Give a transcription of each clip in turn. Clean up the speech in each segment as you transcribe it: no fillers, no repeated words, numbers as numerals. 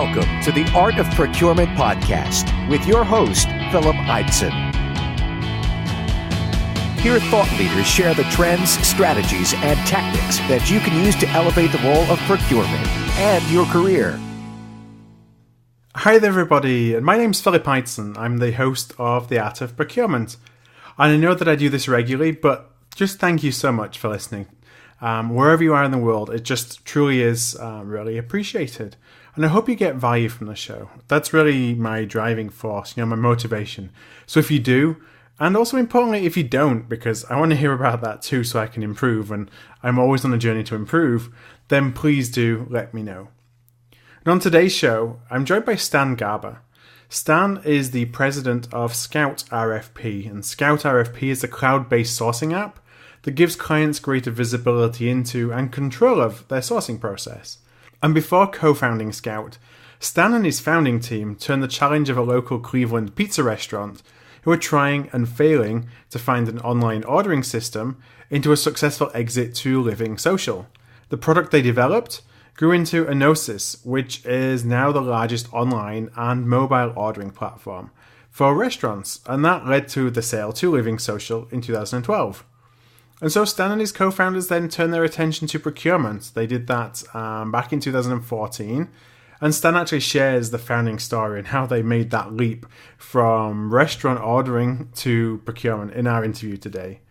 Welcome to the Art of Procurement podcast with your host, Philip Eidson. Here, thought leaders share the trends, strategies, and tactics that you can use to elevate the role of procurement and your career. Hi there, everybody. My name's Philip Eidson. I'm the host of the Art of Procurement. And I know that I do this regularly, but just thank you so much for listening. Wherever you are in the world, it just truly is really appreciated. And I hope you get value from the show. That's really my driving force, my motivation. So if you do, and also importantly, if you don't, because I want to hear about that too so I can improve, and I'm always on a journey to improve, then please do let me know. And on today's show, I'm joined by Stan Garber. Stan is the president of Scout RFP, and Scout RFP is a cloud-based sourcing app that gives clients greater visibility into and control of their sourcing process. And before co-founding Scout, Stan and his founding team turned the challenge of a local Cleveland pizza restaurant who were trying and failing to find an online ordering system into a successful exit to Living Social. The product they developed grew into Enosis, which is now the largest online and mobile ordering platform for restaurants, and that led to the sale to Living Social in 2012. And so Stan and his co-founders then turned their attention to procurement. They did that back in 2014. And Stan actually shares the founding story and how they made that leap from restaurant ordering to procurement in our interview today.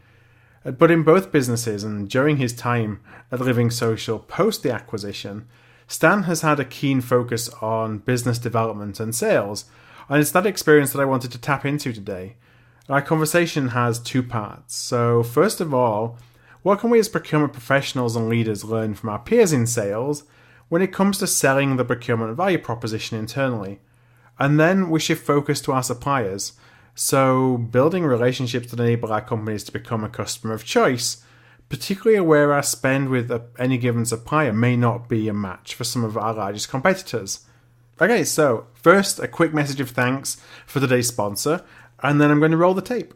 But in both businesses and during his time at Living Social post the acquisition, Stan has had a keen focus on business development and sales. And it's that experience that I wanted to tap into today. Our conversation has two parts. So first of all, what can we as procurement professionals and leaders learn from our peers in sales when it comes to selling the procurement value proposition internally? And then we shift focus to our suppliers. So building relationships that enable our companies to become a customer of choice, particularly where our spend with any given supplier may not be a match for some of our largest competitors. Okay, so first, a quick message of thanks for today's sponsor, and then I'm going to roll the tape.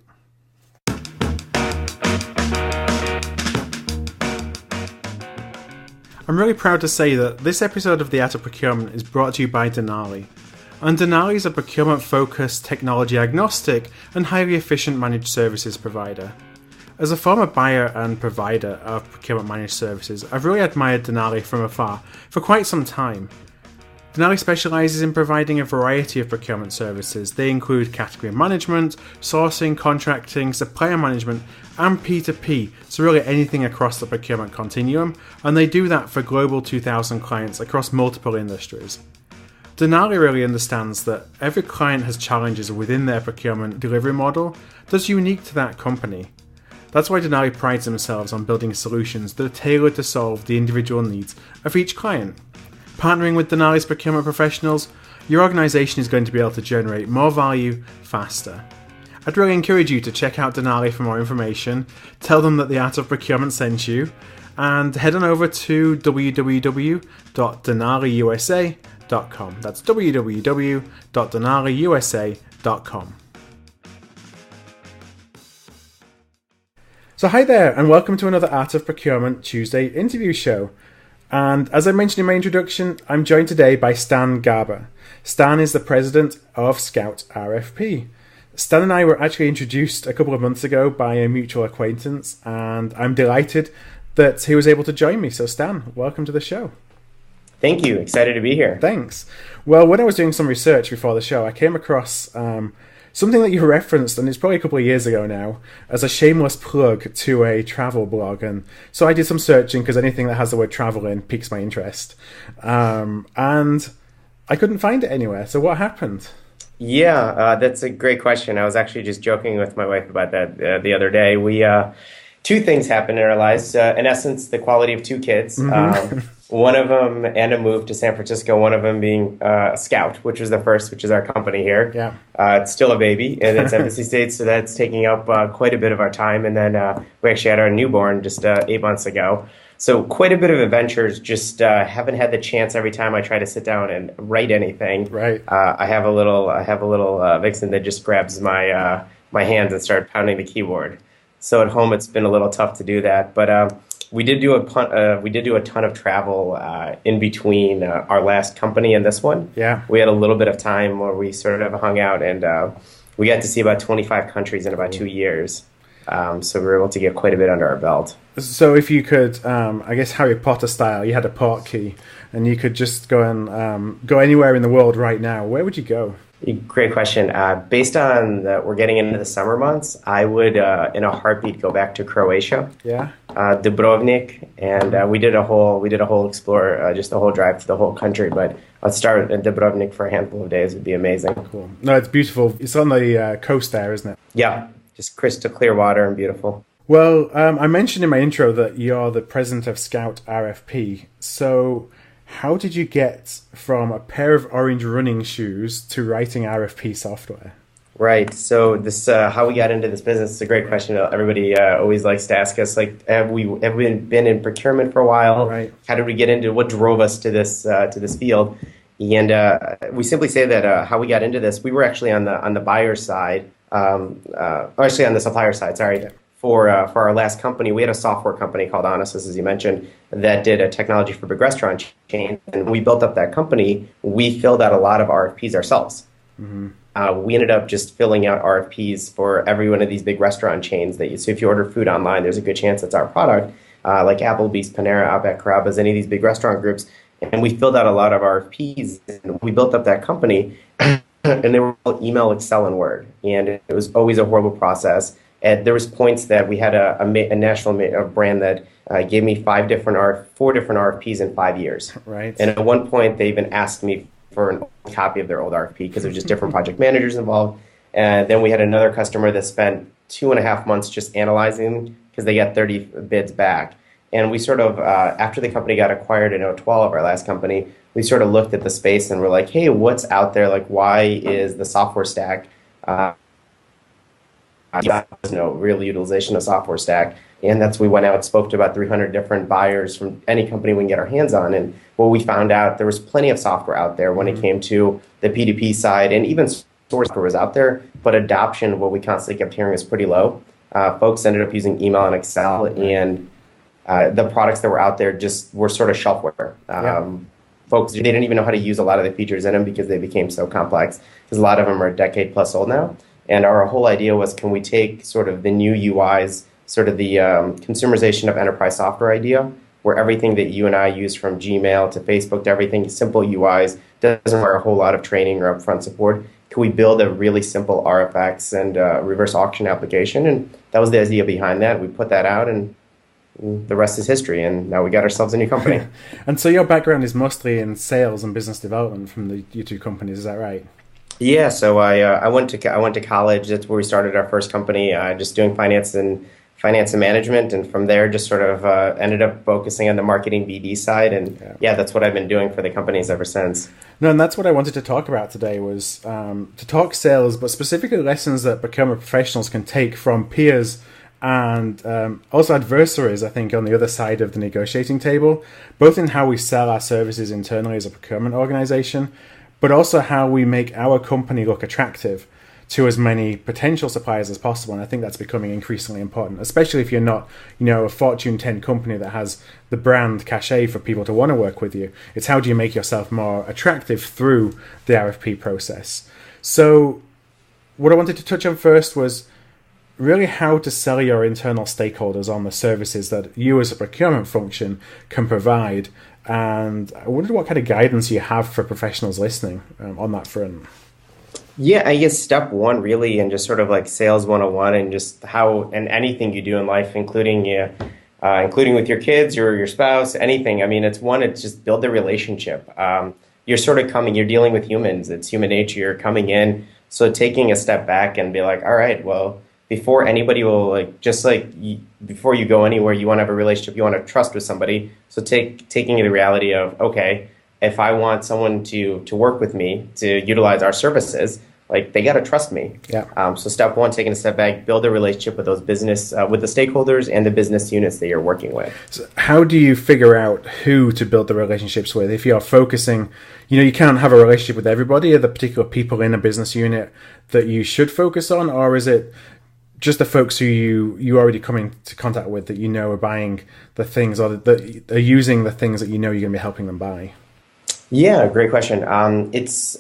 I'm really proud to say that this episode of The Art of Procurement is brought to you by Denali. And Denali is a procurement-focused, technology-agnostic, and highly efficient managed services provider. As a former buyer and provider of procurement managed services, I've really admired Denali from afar for quite some time. Denali specialises in providing a variety of procurement services. They include category management, sourcing, contracting, supplier management, and P2P, so really anything across the procurement continuum, and they do that for Global 2000 clients across multiple industries. Denali really understands that every client has challenges within their procurement delivery model that's unique to that company. That's why Denali prides themselves on building solutions that are tailored to solve the individual needs of each client. Partnering with Denali's procurement professionals, your organisation is going to be able to generate more value faster. I'd really encourage you to check out Denali for more information, tell them that the Art of Procurement sent you, and head on over to www.denaliusa.com. That's www.denaliusa.com. So hi there, and welcome to another Art of Procurement Tuesday interview show. And as I mentioned in my introduction, I'm joined today by Stan Garber. Stan is the president of Scout RFP. Stan and I were actually introduced a couple of months ago by a mutual acquaintance, and I'm delighted that he was able to join me. So Stan, welcome to the show. Thank you. Excited to be here. Thanks. Well, when I was doing some research before the show, I came across something that you referenced, and it's probably a couple of years ago now, as a shameless plug to a travel blog. And so I did some searching because anything that has the word travel in piques my interest. And I couldn't find it anywhere. So what happened? Yeah, that's a great question. I was actually just joking with my wife about that the other day. We two things happened in our lives. In essence, the quality of two kids. Mm-hmm. One of them and a move to San Francisco, one of them being Scout, which was the first, which is our company here. Yeah. It's still a baby, and it's Embassy States, so that's taking up quite a bit of our time. And then we actually had our newborn just 8 months ago. So quite a bit of adventures, just haven't had the chance every time I try to sit down and write anything. Right. I have a little vixen that just grabs my hands and starts pounding the keyboard. So at home, it's been a little tough to do that. But we did do a ton of travel in between our last company and this one. Yeah. We had a little bit of time where we sort of hung out, and we got to see about 25 countries in about 2 years. So we were able to get quite a bit under our belt. So if you could, I guess Harry Potter style, you had a port key, and you could just go and go anywhere in the world right now, where would you go? Great question. Based on we're getting into the summer months, I would, in a heartbeat, go back to Croatia. Yeah. Dubrovnik, and we did a whole explore, just a whole drive to the whole country. But let's start in Dubrovnik for a handful of days. Would be amazing. Cool. No, it's beautiful. It's on the coast there, isn't it? Yeah, just crystal clear water and beautiful. Well, I mentioned in my intro that you're the president of Scout RFP. So how did you get from a pair of orange running shoes to writing RFP software? Right. So this, how we got into this business is a great question. Everybody always likes to ask us, like, have we been in procurement for a while? Right. How did we get into? What drove us to this field? And we simply say that how we got into this, we were actually on the buyer side, or actually on the supplier side. Sorry. Yeah. For our last company, we had a software company called Honest, as you mentioned, that did a technology for big restaurant chains. And we built up that company. We filled out a lot of RFPs ourselves. Mm-hmm. We ended up just filling out RFPs for every one of these big restaurant chains. So if you order food online, there's a good chance it's our product, like Applebee's, Panera, Outback, Carrabba's, any of these big restaurant groups. And we filled out a lot of RFPs, and we built up that company. And they were all email, Excel, and Word. And it was always a horrible process. And there was points that we had a national brand that gave me four different RFPs in 5 years. Right. And at one point, they even asked me for a copy of their old RFP because there was just different project managers involved. And then we had another customer that spent 2.5 months just analyzing because they got 30 bids back. And we sort of, after the company got acquired in 2012, our last company, we sort of looked at the space and we're like, hey, what's out there? Like, why is the software stack there's no real utilization of software stack? And that's, we went out, spoke to about 300 different buyers from any company we can get our hands on. And what we found out, there was plenty of software out there when it came to the P2P side, and even software was out there, but adoption, what we constantly kept hearing, is pretty low. Folks ended up using email and Excel, and the products that were out there just were sort of shelfware. Folks, they didn't even know how to use a lot of the features in them because they became so complex, because a lot of them are a decade plus old now. And our whole idea was, can we take sort of the new UIs, sort of the consumerization of enterprise software idea, where everything that you and I use, from Gmail to Facebook to everything, simple UIs, doesn't require a whole lot of training or upfront support. Can we build a really simple RFX and reverse auction application? And that was the idea behind that. We put that out, and the rest is history. And now we got ourselves a new company. And so your background is mostly in sales and business development from your two companies, is that right? Yeah, so I went to college. That's where we started our first company, just doing finance and management, and from there just sort of ended up focusing on the marketing BD side, and that's what I've been doing for the companies ever since. No, and that's what I wanted to talk about today, was to talk sales, but specifically lessons that procurement professionals can take from peers and also adversaries, I think, on the other side of the negotiating table, both in how we sell our services internally as a procurement organization, but also how we make our company look attractive to as many potential suppliers as possible. And I think that's becoming increasingly important, especially if you're not, a Fortune 10 company that has the brand cachet for people to want to work with you. It's how do you make yourself more attractive through the RFP process. So what I wanted to touch on first was really how to sell your internal stakeholders on the services that you as a procurement function can provide. And I wondered what kind of guidance you have for professionals listening on that front. Yeah, I guess step one really, and just sort of like sales 101, and just how, and anything you do in life, including with your kids or your spouse, anything. I mean, it's just build the relationship. You're dealing with humans. It's human nature. You're coming in. So taking a step back and be like, all right, well, before anybody will before you go anywhere, you want to have a relationship, you want to trust with somebody. So taking the reality of, okay, if I want someone to work with me, to utilize our services, they got to trust me. Yeah. So step one, taking a step back, build a relationship with those business, with the stakeholders and the business units that you're working with. So how do you figure out who to build the relationships with? If you're focusing, you can't have a relationship with everybody. Are there particular people in a business unit that you should focus on, or is it just the folks who you already come into contact with that are buying the things, or that are using the things that you're going to be helping them buy? Yeah, great question. It's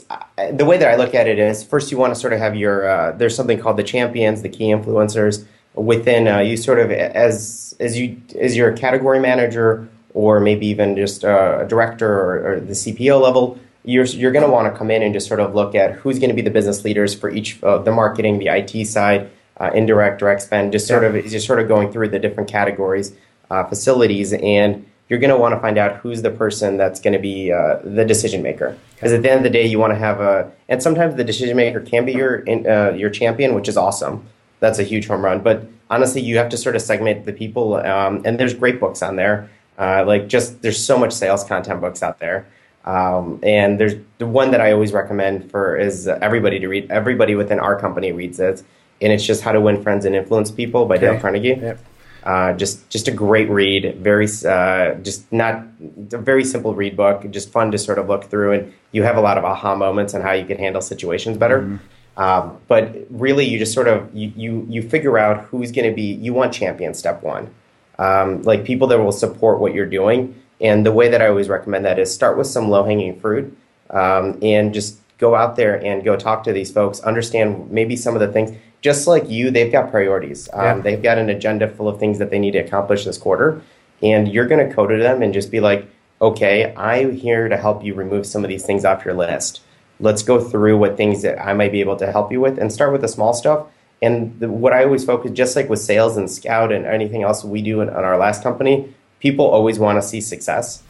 the way that I look at it is, first you want to sort of have your there's something called the champions, the key influencers within you, sort of as you're a category manager, or maybe even just a director or the CPO level. You're going to want to come in and just sort of look at who's going to be the business leaders for each the marketing, the IT side, indirect, direct spend. Just sort of you're sort of going through the different categories, facilities, and you're going to want to find out who's the person that's going to be the decision maker. Because at the end of the day, you want to have and sometimes the decision maker can be your champion, which is awesome. That's a huge home run. But honestly, you have to sort of segment the people, and there's great books on there. There's so much sales content books out there. And there's the one that I always recommend is everybody to read. Everybody within our company reads it, and it's just How to Win Friends and Influence People by Dale Carnegie. Yep. Just a great read. Just not a very simple read book. Just fun to sort of look through, and you have a lot of aha moments on how you can handle situations better. But really, you just sort of you figure out who's going to be. You want champions. Step one, like people that will support what you're doing. And the way that I always recommend that is start with some low-hanging fruit, and just go out there and go talk to these folks, understand maybe some of the things. Just like you, they've got priorities. They've got an agenda full of things that they need to accomplish this quarter. And you're going to go to them and just be like, okay, I'm here to help you remove some of these things off your list. Let's go through what things that I might be able to help you with, and start with the small stuff. And what I always focus, just like with sales and Scout and anything else we do in our last company, people always want to see success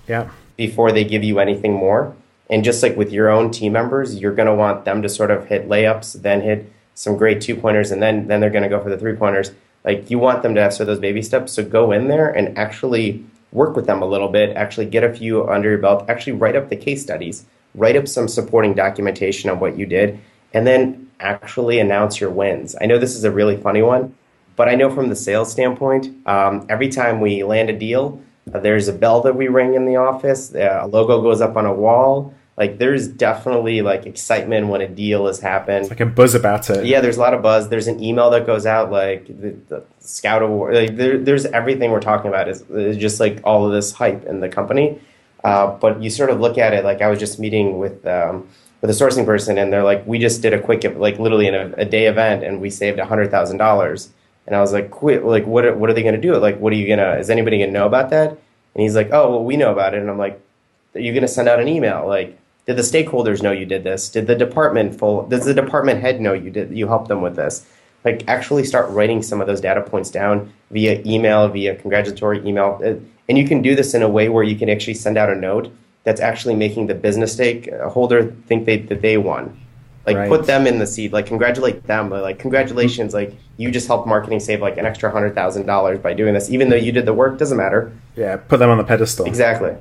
before they give you anything more. And just like with your own team members, you're going to want them to sort of hit layups, then hit some great 2-pointers, and then they're going to go for the 3-pointers. Like, you want them to have sort of those baby steps. So go in there and actually work with them a little bit, actually get a few under your belt, actually write up the case studies, write up some supporting documentation on what you did, and then actually announce your wins. I know this is a really funny one, but I know from the sales standpoint, every time we land a deal, there's a bell that we ring in the office, a logo goes up on a wall. Like, there's definitely like excitement when a deal has happened. It's like a buzz about it. Yeah, there's a lot of buzz. There's an email that goes out, like the Scout Award. Like, there's everything we're talking about is just like all of this hype in the company. But you sort of look at it, like I was just meeting with a sourcing person, and they're like, we just did a quick, like literally in a day event, and we saved $100,000. And I was like, like what are they going to do? Like, is anybody going to know about that? And he's like, oh, well, we know about it. And I'm like, are you going to send out an email? Like, did the stakeholders know you did this? Does the department head know you helped them with this? Like, actually start writing some of those data points down via email, via congratulatory email. And you can do this in a way where you can actually send out a note that's actually making the business stakeholder think that they won. Like, put them in the seat, like congratulate them, like congratulations, like you just helped marketing save like an extra $100,000 by doing this, even though you did the work, doesn't matter. Yeah, put them on the pedestal. Exactly.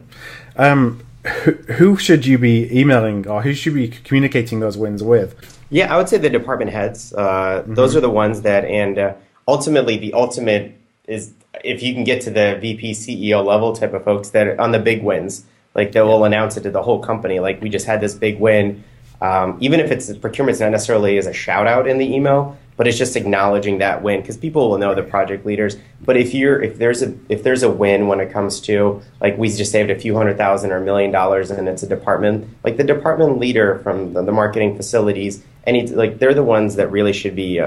Who should you be emailing, or who should you be communicating those wins with? Yeah, I would say the department heads. Those are the ones that, and ultimately the ultimate is if you can get to the VP CEO level type of folks that are on the big wins, like they will announce it to the whole company. Like, we just had this big win. Even if it's procurement's not necessarily as a shout out in the email, but it's just acknowledging that win, because people will know the project leaders. But if there's a win when it comes to, like, we just saved a few $100,000 or $1 million, and it's a department, like the department leader from the marketing facilities, they're the ones that really should be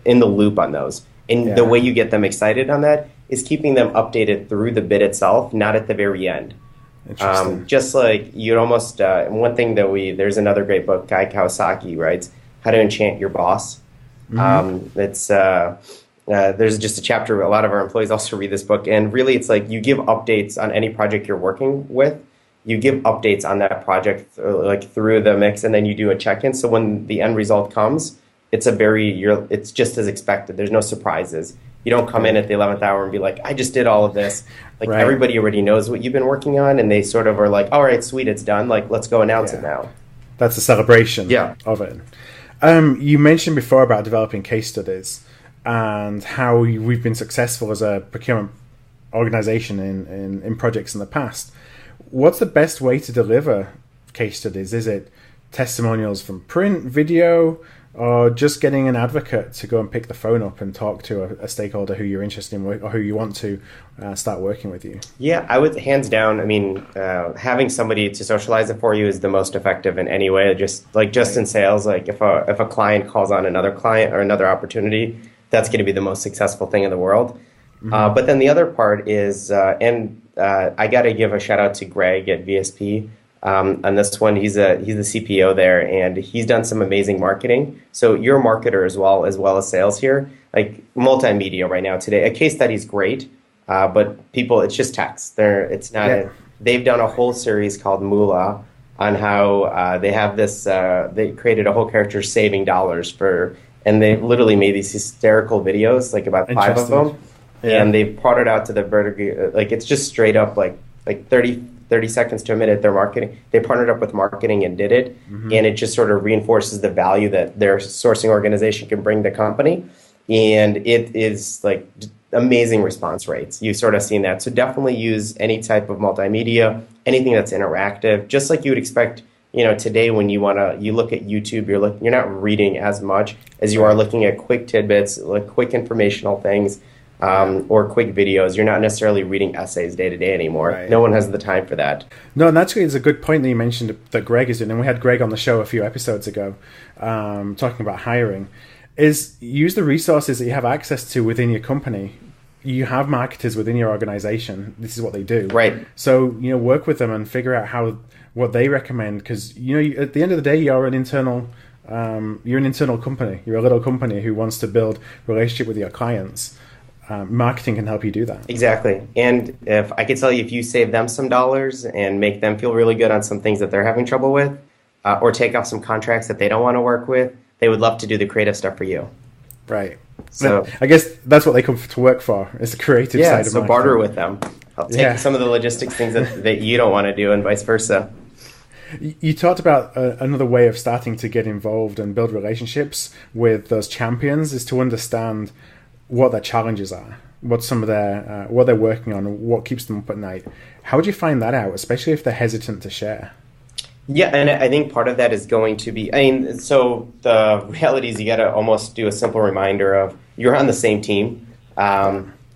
in the loop on those. And the way you get them excited on that is keeping them updated through the bid itself, not at the very end. Just like you'd almost one thing that there's another great book, Guy Kawasaki writes, How to Enchant Your Boss. There's just a chapter, a lot of our employees also read this book, and really it's like you give updates on any project you're working with. You give updates on that project like through the mix, and then you do a check-in. So when the end result comes, it's just as expected. There's no surprises. You don't come in at the 11th hour and be like, I just did all of this. Like, everybody already knows what you've been working on, and they sort of are like, all right, sweet, it's done. Like, let's go announce it now. That's a celebration of it. You mentioned before about developing case studies and how we've been successful as a procurement organization in projects in the past. What's the best way to deliver case studies? Is it testimonials from print, video, or just getting an advocate to go and pick the phone up and talk to a stakeholder who you're interested in or who you want to start working with you? Yeah, I would, hands down, I mean, having somebody to socialize it for you is the most effective in any way. Just in sales, like if a client calls on another client or another opportunity, that's going to be the most successful thing in the world. But then the other part is, I got to give a shout out to Greg at VSP. On this one, he's the CPO there, and he's done some amazing marketing. So you're a marketer as well as sales here. Like multimedia right now today, a case study is great, but people, it's just text. They've done a whole series called Moolah on how they have this. They created a whole character saving dollars and they literally made these hysterical videos, like about 5 of them. Yeah. And they brought it out to the vertical, like it's just straight up like 30 seconds to a minute. They're marketing. They partnered up with marketing and did it, and it just sort of reinforces the value that their sourcing organization can bring the company, and it is like amazing response rates. You've sort of seen that. So definitely use any type of multimedia, anything that's interactive, just like you would expect. Today when you look at YouTube, you're not reading as much as you are looking at quick tidbits, like quick informational things. Or quick videos. You're not necessarily reading essays day to day anymore. Right. No one has the time for that. No, and that's a good point that you mentioned that Greg is doing. And we had Greg on the show a few episodes ago talking about hiring. Is use the resources that you have access to within your company. You have marketers within your organization. This is what they do. Right. So, work with them and figure out what they recommend. Because, at the end of the day, you're an internal company. You're a little company who wants to build relationship with your clients. Marketing can help you do that. Exactly. And if I could tell you, if you save them some dollars and make them feel really good on some things that they're having trouble with, or take off some contracts that they don't want to work with, they would love to do the creative stuff for you. Right. So I guess that's what they come to work for, is the creative side of marketing. So barter with them. I'll take some of the logistics things that you don't want to do and vice versa. You talked about another way of starting to get involved and build relationships with those champions is to understand what their challenges are, what some of their what they're working on, what keeps them up at night. How would you find that out, especially if they're hesitant to share? Yeah, and I think part of that is going to be, so the reality is you got to almost do a simple reminder of you're on the same team.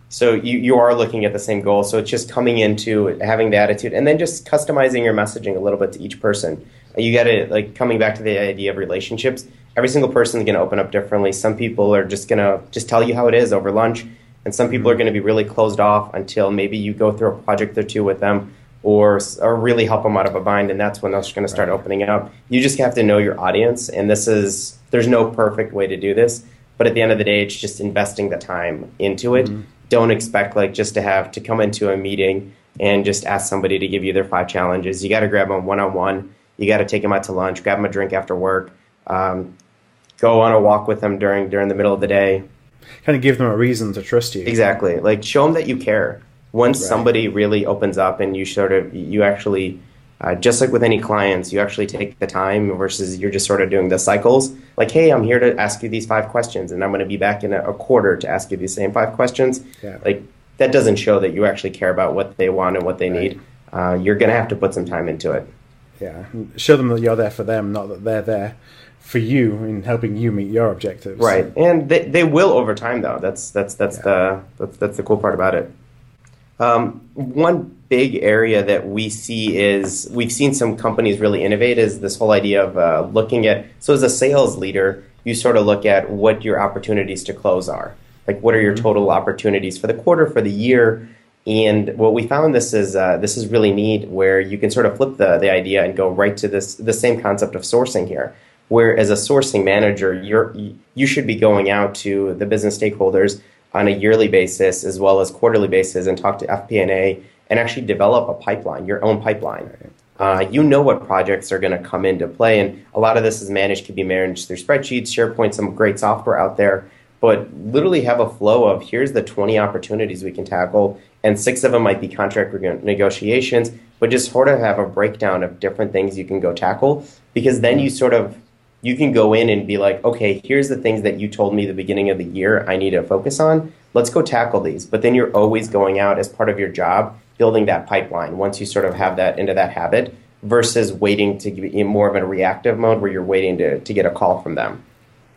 So you are looking at the same goal. So it's just coming into having the attitude and then just customizing your messaging a little bit to each person. You got to, coming back to the idea of relationships, every single person is going to open up differently. Some people are just going to just tell you how it is over lunch. And some people are going to be really closed off until maybe you go through a project or two with them or really help them out of a bind. And that's when they're going to start opening up. You just have to know your audience. And there's no perfect way to do this. But at the end of the day, it's just investing the time into it. Don't expect just to come into a meeting and just ask somebody to give you their 5 challenges. You got to grab them one-on-one. You got to take them out to lunch, grab them a drink after work, go on a walk with them during the middle of the day. Kind of give them a reason to trust you. Exactly. Show them that you care. Once somebody really opens up and you actually, just like with any clients, you actually take the time versus you're just sort of doing the cycles. Hey, I'm here to ask you these 5 questions and I'm going to be back in a quarter to ask you these same 5 questions. Yeah. That doesn't show that you actually care about what they want and what they need. You're going to have to put some time into it. Yeah. Show them that you're there for them, not that they're there for you in helping you meet your objectives. Right. And they will over time though. That's the cool part about it. One big area that we see is we've seen some companies really innovate is this whole idea of looking at, so as a sales leader, you sort of look at what your opportunities to close are. What are your total opportunities for the quarter, for the year? And what we found this is really neat where you can sort of flip the idea and go right to the same concept of sourcing here. Where as a sourcing manager, you should be going out to the business stakeholders on a yearly basis as well as quarterly basis and talk to FP&A and actually develop a pipeline, your own pipeline. You know what projects are going to come into play, and a lot of this can be managed through spreadsheets, SharePoint, some great software out there, but literally have a flow of here's the 20 opportunities we can tackle, and 6 of them might be contract negotiations, but just sort of have a breakdown of different things you can go tackle, because then you can go in and be like, okay, here's the things that you told me the beginning of the year I need to focus on. Let's go tackle these. But then you're always going out as part of your job, building that pipeline. Once you sort of have that into that habit, versus waiting to be in more of a reactive mode where you're waiting to get a call from them.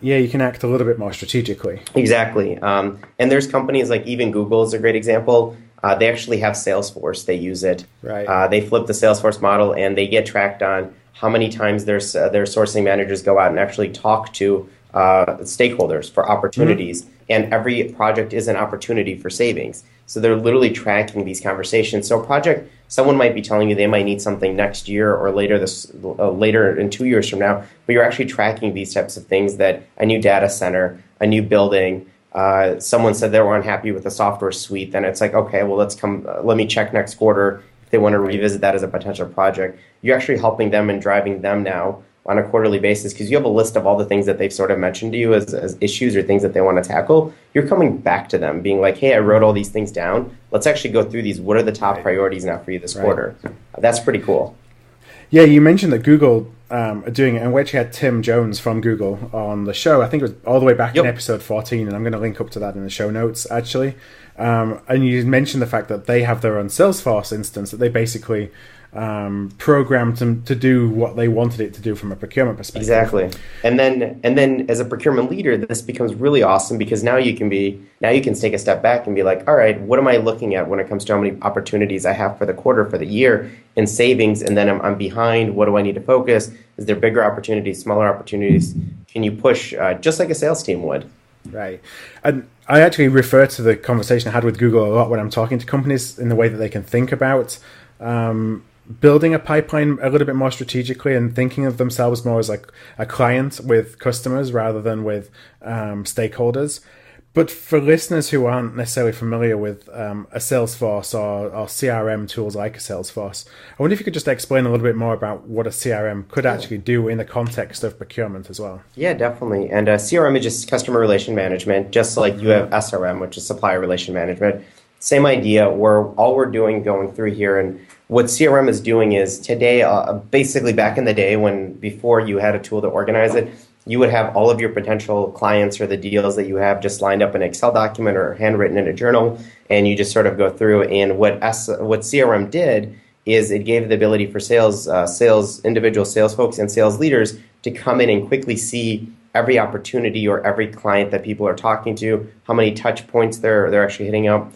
Yeah, you can act a little bit more strategically. Exactly. And there's companies like even Google is a great example. They actually have Salesforce. They use it. Right. They flip the Salesforce model and they get tracked on how many times their sourcing managers go out and actually talk to stakeholders for opportunities. And every project is an opportunity for savings. So they're literally tracking these conversations. So a project, someone might be telling you they might need something next year or later in 2 years from now, but you're actually tracking these types of things, that a new data center, a new building, someone said they were unhappy with the software suite, then it's like, okay, well, let me check next quarter if they want to revisit that as a potential project. You're actually helping them and driving them now on a quarterly basis because you have a list of all the things that they've sort of mentioned to you as issues or things that they want to tackle. You're coming back to them being like, hey, I wrote all these things down. Let's actually go through these. What are the top priorities now for you this quarter? That's pretty cool. Yeah, you mentioned that Google are doing it, and we actually had Tim Jones from Google on the show. I think it was all the way back in episode 14, and I'm going to link up to that in the show notes, actually. And you mentioned the fact that they have their own Salesforce instance that they basically programmed to do what they wanted it to do from a procurement perspective. Exactly. And then as a procurement leader, this becomes really awesome because now you can take a step back and be like, all right, what am I looking at when it comes to how many opportunities I have for the quarter, for the year in savings? And then I'm behind. What do I need to focus? Is there bigger opportunities, smaller opportunities? Can you push just like a sales team would? Right. And I actually refer to the conversation I had with Google a lot when I'm talking to companies in the way that they can think about building a pipeline a little bit more strategically and thinking of themselves more as like a client with customers rather than with stakeholders. But for listeners who aren't necessarily familiar with a Salesforce or CRM tools like a Salesforce, I wonder if you could just explain a little bit more about what a CRM could actually do in the context of procurement as well. Yeah, definitely. And CRM is just customer relation management, just like you have SRM, which is supplier relation management. Same idea, where all we're doing going through here, and what CRM is doing is today, basically back in the day when before you had a tool to organize it, you would have all of your potential clients or the deals that you have just lined up in an Excel document or handwritten in a journal, and you just sort of go through. And what CRM did is it gave the ability for individual sales folks and sales leaders to come in and quickly see every opportunity or every client that people are talking to, how many touch points they're actually hitting up,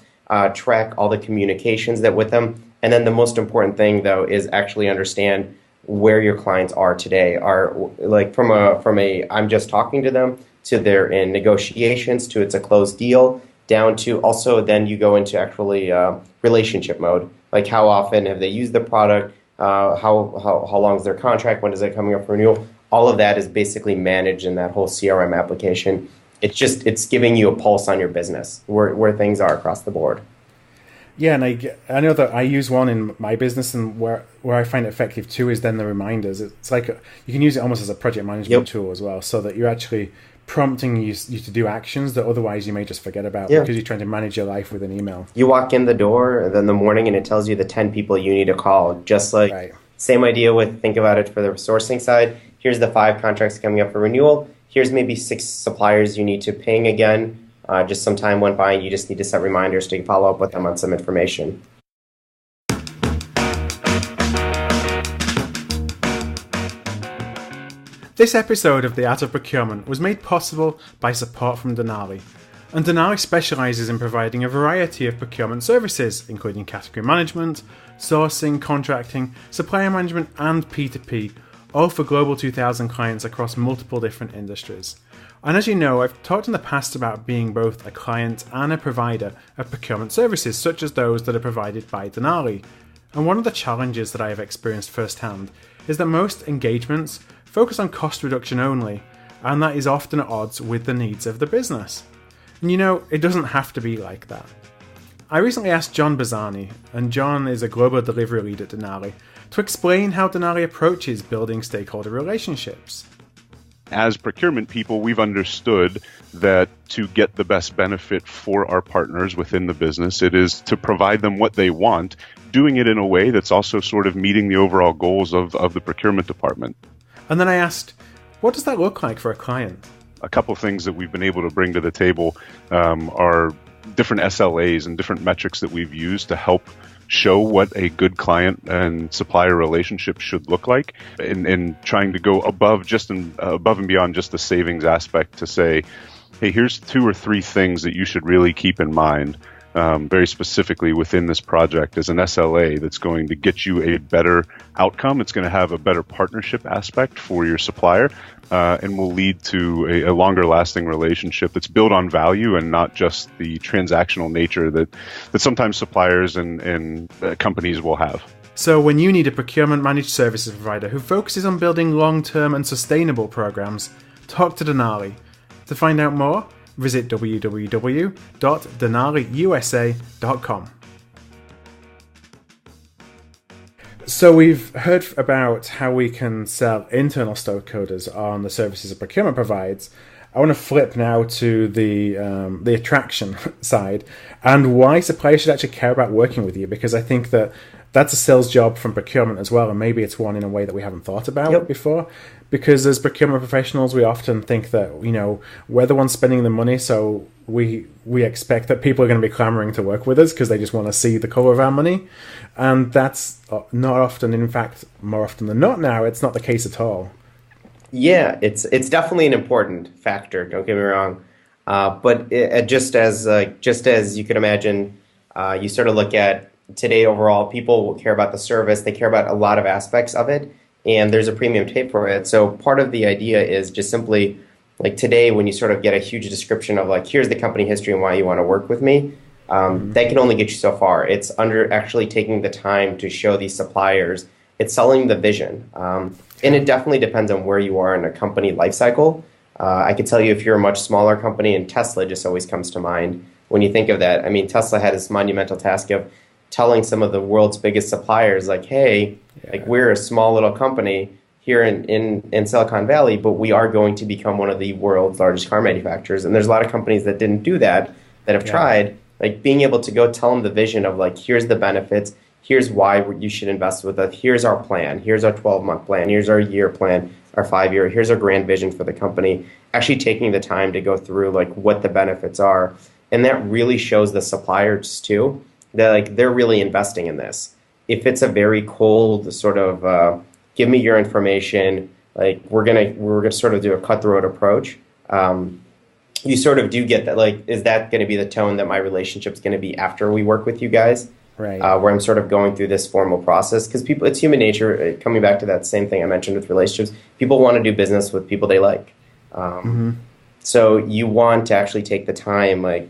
track all the communications that with them. And then the most important thing, though, is actually understand where your clients are today. Are like from a I'm just talking to them to they're in negotiations to it's a closed deal down to also then you go into actually relationship mode. Like how often have they used the product? How long is their contract? When is it coming up for renewal? All of that is basically managed in that whole CRM application. It's giving you a pulse on your business where things are across the board. Yeah, and I know that I use one in my business, and where I find it effective too is then the reminders. It's like you can use it almost as a project management tool as well, so that you're actually prompting you to do actions that otherwise you may just forget about because you're trying to manage your life with an email. You walk in the door in the morning and it tells you the 10 people you need to call. Just like same idea with, think about it for the sourcing side. Here's the 5 contracts coming up for renewal. Here's maybe 6 suppliers you need to ping again. Just some time went by and you just need to set reminders to follow up with them on some information. This episode of The Art of Procurement was made possible by support from Denali. And Denali specialises in providing a variety of procurement services, including category management, sourcing, contracting, supplier management and P2P, all for Global 2000 clients across multiple different industries. And as you know, I've talked in the past about being both a client and a provider of procurement services, such as those that are provided by Denali. And one of the challenges that I have experienced firsthand is that most engagements focus on cost reduction only, and that is often at odds with the needs of the business. And you know, it doesn't have to be like that. I recently asked John Bazzani, and John is a global delivery lead at Denali, to explain how Denali approaches building stakeholder relationships. As procurement people, we've understood that to get the best benefit for our partners within the business, it is to provide them what they want, doing it in a way that's also sort of meeting the overall goals of the procurement department. And then I asked, what does that look like for a client? A couple of things that we've been able to bring to the table are different SLAs and different metrics that we've used to help show what a good client and supplier relationship should look like, and trying to go above and beyond just the savings aspect to say, hey, here's 2 or 3 things that you should really keep in mind very specifically within this project as an SLA that's going to get you a better outcome. It's going to have a better partnership aspect for your supplier and will lead to a longer lasting relationship that's built on value and not just the transactional nature that sometimes suppliers and companies will have. So when you need a procurement managed services provider who focuses on building long-term and sustainable programs, talk to Denali. To find out more, visit www.denaliusa.com. So we've heard about how we can sell internal stock coders on the services a procurement provides. I want to flip now to the attraction side and why suppliers should actually care about working with you, because I think that's a sales job from procurement as well, and maybe it's one in a way that we haven't thought about before. Because as procurement professionals, we often think that, we're the ones spending the money, so we expect that people are going to be clamoring to work with us because they just want to see the color of our money. And that's not often, in fact, more often than not now, it's not the case at all. Yeah, it's definitely an important factor, don't get me wrong. But just as you could imagine, you sort of look at today overall, people care about the service, they care about a lot of aspects of it, and there's a premium paid for it. So part of the idea is just simply, like today when you sort of get a huge description of like, here's the company history and why you want to work with me, that can only get you so far. It's under actually taking the time to show these suppliers, it's selling the vision. And it definitely depends on where you are in a company life cycle. I can tell you if you're a much smaller company, and Tesla just always comes to mind when you think of that. I mean, Tesla had this monumental task of telling some of the world's biggest suppliers, like, hey, like we're a small little company here in Silicon Valley, but we are going to become one of the world's largest car manufacturers. And there's a lot of companies that didn't do that have tried, like being able to go tell them the vision of like, here's the benefits, here's why you should invest with us, here's our plan, here's our 12-month plan, here's our year plan, our 5-year, here's our grand vision for the company, actually taking the time to go through like what the benefits are. And that really shows the suppliers too, that like they're really investing in this. If it's a very cold sort of give me your information, like we're gonna sort of do a cutthroat approach, you sort of do get that, like, is that going to be the tone that my relationship's going to be after we work with you guys? Right. Where I'm sort of going through this formal process, because people, it's human nature. Coming back to that same thing I mentioned with relationships, people want to do business with people they like. So you want to actually take the time, like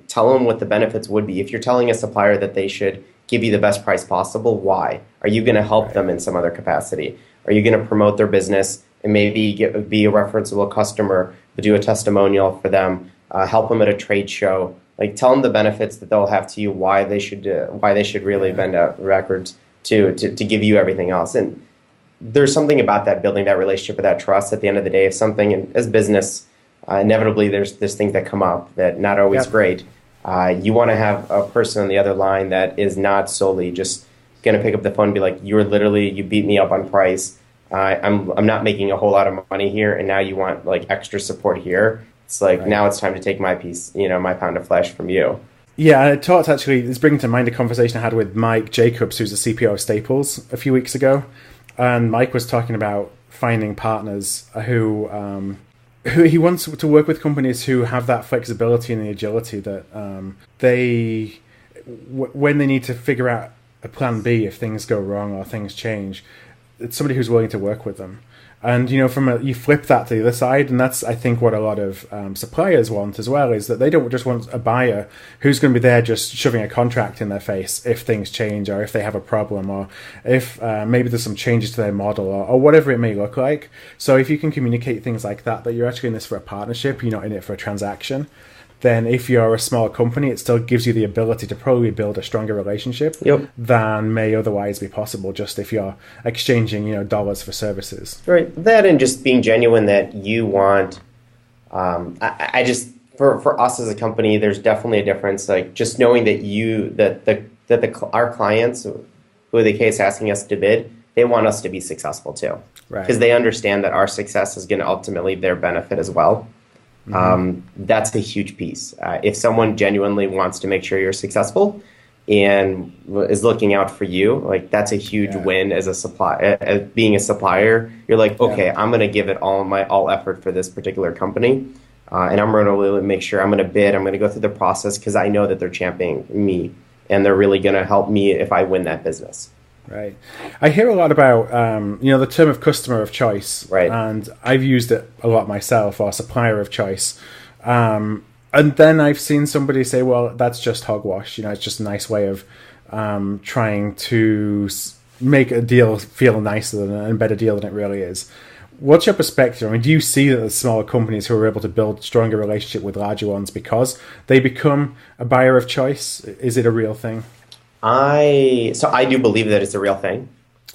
tell them what the benefits would be. If you're telling a supplier that they should give you the best price possible, why? Are you going to help them in some other capacity? Are you going to promote their business and maybe be a referenceable customer, do a testimonial for them, help them at a trade show? Like tell them the benefits that they'll have to you, why they should really bend out records to give you everything else. And there's something about that, building that relationship or that trust at the end of the day. If something, and as business, inevitably there's things that come up that not always great. You want to have a person on the other line that is not solely just going to pick up the phone and be like, you beat me up on price. I'm not making a whole lot of money here, and now you want like extra support here. It's like, now it's time to take my piece, my pound of flesh from you. Yeah, I talked actually, it's bringing to mind a conversation I had with Mike Jacobs, who's the CPO of Staples, a few weeks ago. And Mike was talking about finding partners who he wants to work with companies who have that flexibility and the agility that when they need to figure out a plan B if things go wrong or things change, it's somebody who's willing to work with them. And, you flip that to the other side, and that's, I think, what a lot of suppliers want as well, is that they don't just want a buyer who's going to be there just shoving a contract in their face if things change or if they have a problem or if maybe there's some changes to their model or whatever it may look like. So if you can communicate things like that you're actually in this for a partnership, you're not in it for a transaction, then if you're a small company, it still gives you the ability to probably build a stronger relationship than may otherwise be possible just if you're exchanging, dollars for services. Right. That and just being genuine that you want. I just for us as a company, there's definitely a difference. Like just knowing that our clients, who are the case asking us to bid, they want us to be successful too, because they understand that our success is going to ultimately their benefit as well. That's a huge piece. If someone genuinely wants to make sure you're successful, and is looking out for you, like that's a huge win as a supplier. As being a supplier, you're like, okay, I'm going to give it all effort for this particular company, and I'm going to really make sure I'm going to bid. I'm going to go through the process because I know that they're championing me, and they're really going to help me if I win that business. Right. I hear a lot about, the term of customer of choice. Right. And I've used it a lot myself, or supplier of choice. And then I've seen somebody say, well, that's just hogwash. It's just a nice way of trying to make a deal feel nicer and a better deal than it really is. What's your perspective? I mean, do you see that the smaller companies who are able to build stronger relationship with larger ones because they become a buyer of choice? Is it a real thing? I do believe that it's a real thing.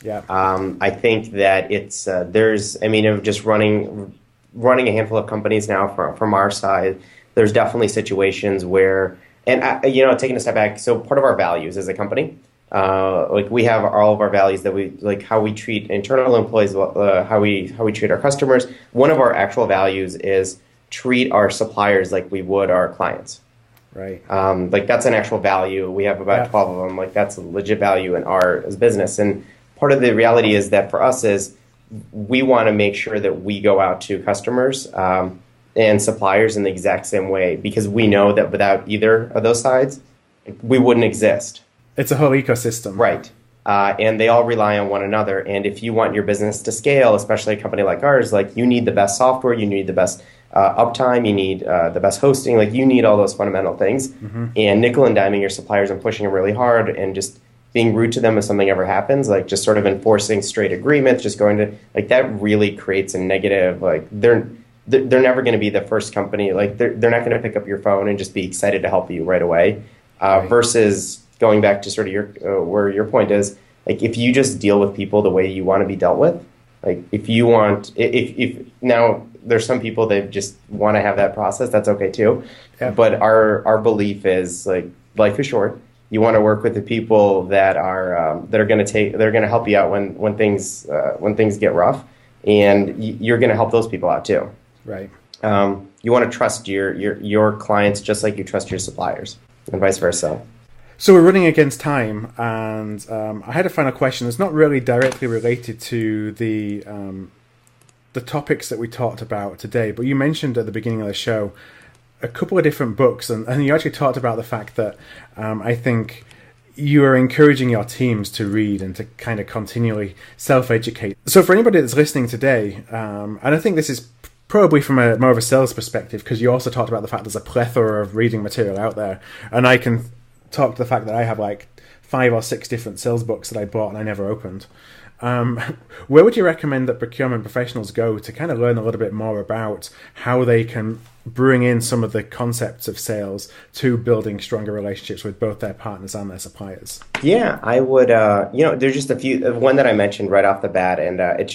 Yeah. I think that it's just running a handful of companies now from our side. There's definitely situations where, and taking a step back. So part of our values as a company, we have all of our values that we like how we treat internal employees, how we treat our customers. One of our actual values is treat our suppliers like we would our clients. Right. That's an actual value. We have about 12 of them. That's a legit value in our as business. And part of the reality is that for us is we want to make sure that we go out to customers and suppliers in the exact same way, because we know that without either of those sides, we wouldn't exist. It's a whole ecosystem. Right. And they all rely on one another. And if you want your business to scale, especially a company like ours, you need the best software, you need the best uptime, you need the best hosting, you need all those fundamental things. Mm-hmm. And nickel and diming your suppliers and pushing them really hard and just being rude to them if something ever happens, just sort of enforcing straight agreements, just going to, that really creates a negative, they're never going to be the first company, they're not going to pick up your phone and just be excited to help you right away. Right. Versus going back to sort of where your point is, if you just deal with people the way you want to be dealt with, if now there's some people that just want to have that process, that's okay too. Yeah. But our belief is life is short. You want to work with the people that are going to help you out when things get rough, and you're going to help those people out too. Right. You want to trust your clients just like you trust your suppliers, and vice versa. So we're running against time, and I had a final question. It's not really directly related to the topics that we talked about today, but you mentioned at the beginning of the show a couple of different books, and you actually talked about the fact that I think you are encouraging your teams to read and to kind of continually self-educate. So for anybody that's listening today, and I think this is probably from more of a sales perspective, because you also talked about the fact there's a plethora of reading material out there, and I can talk to the fact that I have 5 or 6 different sales books that I bought and I never opened. Where would you recommend that procurement professionals go to kind of learn a little bit more about how they can bring in some of the concepts of sales to building stronger relationships with both their partners and their suppliers? Yeah, I would, there's just a few, one that I mentioned right off the bat, and it's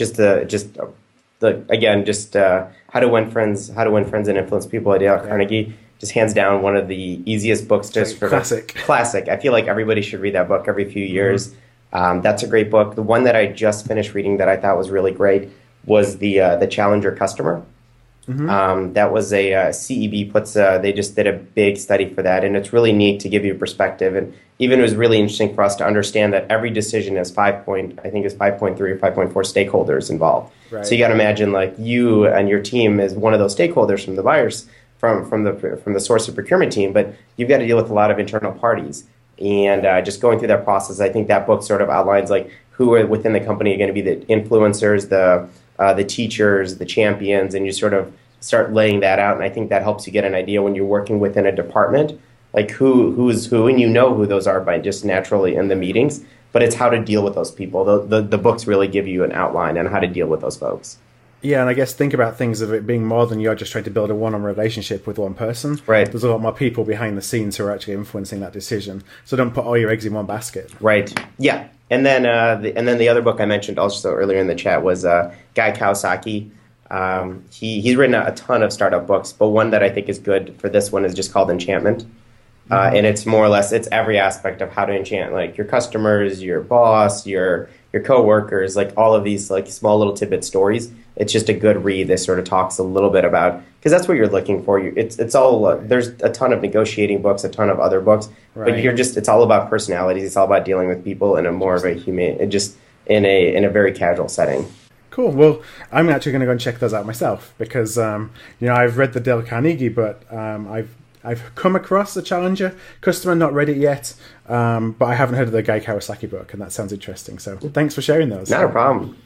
How to Win Friends and Influence People by Dale Carnegie. Just hands down one of the easiest books. Classic. I feel like everybody should read that book every few years. Mm-hmm. That's a great book. The one that I just finished reading that I thought was really great was the Challenger Customer. Mm-hmm. That was a CEB they just did a big study for that, and it's really neat to give you a perspective. And even it was really interesting for us to understand that every decision has 5.3 or 5.4 stakeholders involved. Right. So you got to imagine you and your team is one of those stakeholders from the buyers. From the source of procurement team, but you've got to deal with a lot of internal parties, and just going through that process, I think that book sort of outlines who are within the company are going to be the influencers, the teachers, the champions, and you sort of start laying that out. And I think that helps you get an idea when you're working within a department, who's who, and you know who those are by just naturally in the meetings. But it's how to deal with those people. The books really give you an outline on how to deal with those folks. Yeah, and I guess think about things of it being more than you're just trying to build a one-on relationship with one person. Right. There's a lot more people behind the scenes who are actually influencing that decision. So don't put all your eggs in one basket. Right. Yeah. And then the other book I mentioned also earlier in the chat was Guy Kawasaki. He's written a ton of startup books, but one that I think is good for this one is just called Enchantment. And it's more or less, it's every aspect of how to enchant your customers, your boss, your your coworkers, like all of these like small little tidbit stories. It's just a good read that sort of talks a little bit about, because that's what you're looking for. It's all there's a ton of negotiating books, a ton of other books, but it's all about personalities. It's all about dealing with people in a more of a humane, just in a very casual setting. Cool. Well, I'm actually going to go and check those out myself because I've read the Dale Carnegie, but I've come across the Challenger. Customer, not read it yet, but I haven't heard of the Guy Kawasaki book, and that sounds interesting. So thanks for sharing those. Not a problem.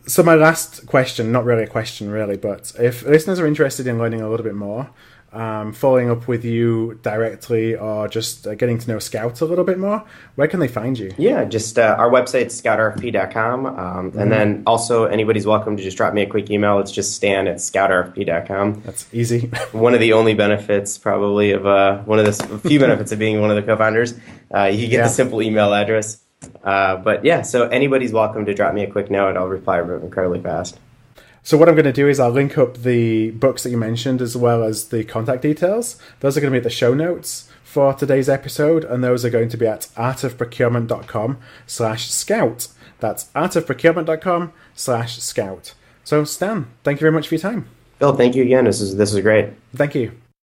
So my last question, not really a question really, but if listeners are interested in learning a little bit more, following up with you directly or just getting to know Scout a little bit more, where can they find you? Yeah, just our website, scoutrfp.com. And then also anybody's welcome to just drop me a quick email. It's just stan@scoutrfp.com. That's easy. One of the only benefits probably of one of the few benefits of being one of the co-founders, you get the simple email address. But yeah, so anybody's welcome to drop me a quick note. I'll reply incredibly fast. So what I'm going to do is I'll link up the books that you mentioned as well as the contact details. Those are going to be at the show notes for today's episode, and those are going to be at artofprocurement.com/scout. That's artofprocurement.com/scout. So Stan, thank you very much for your time. Phil, thank you again. This was great. Thank you.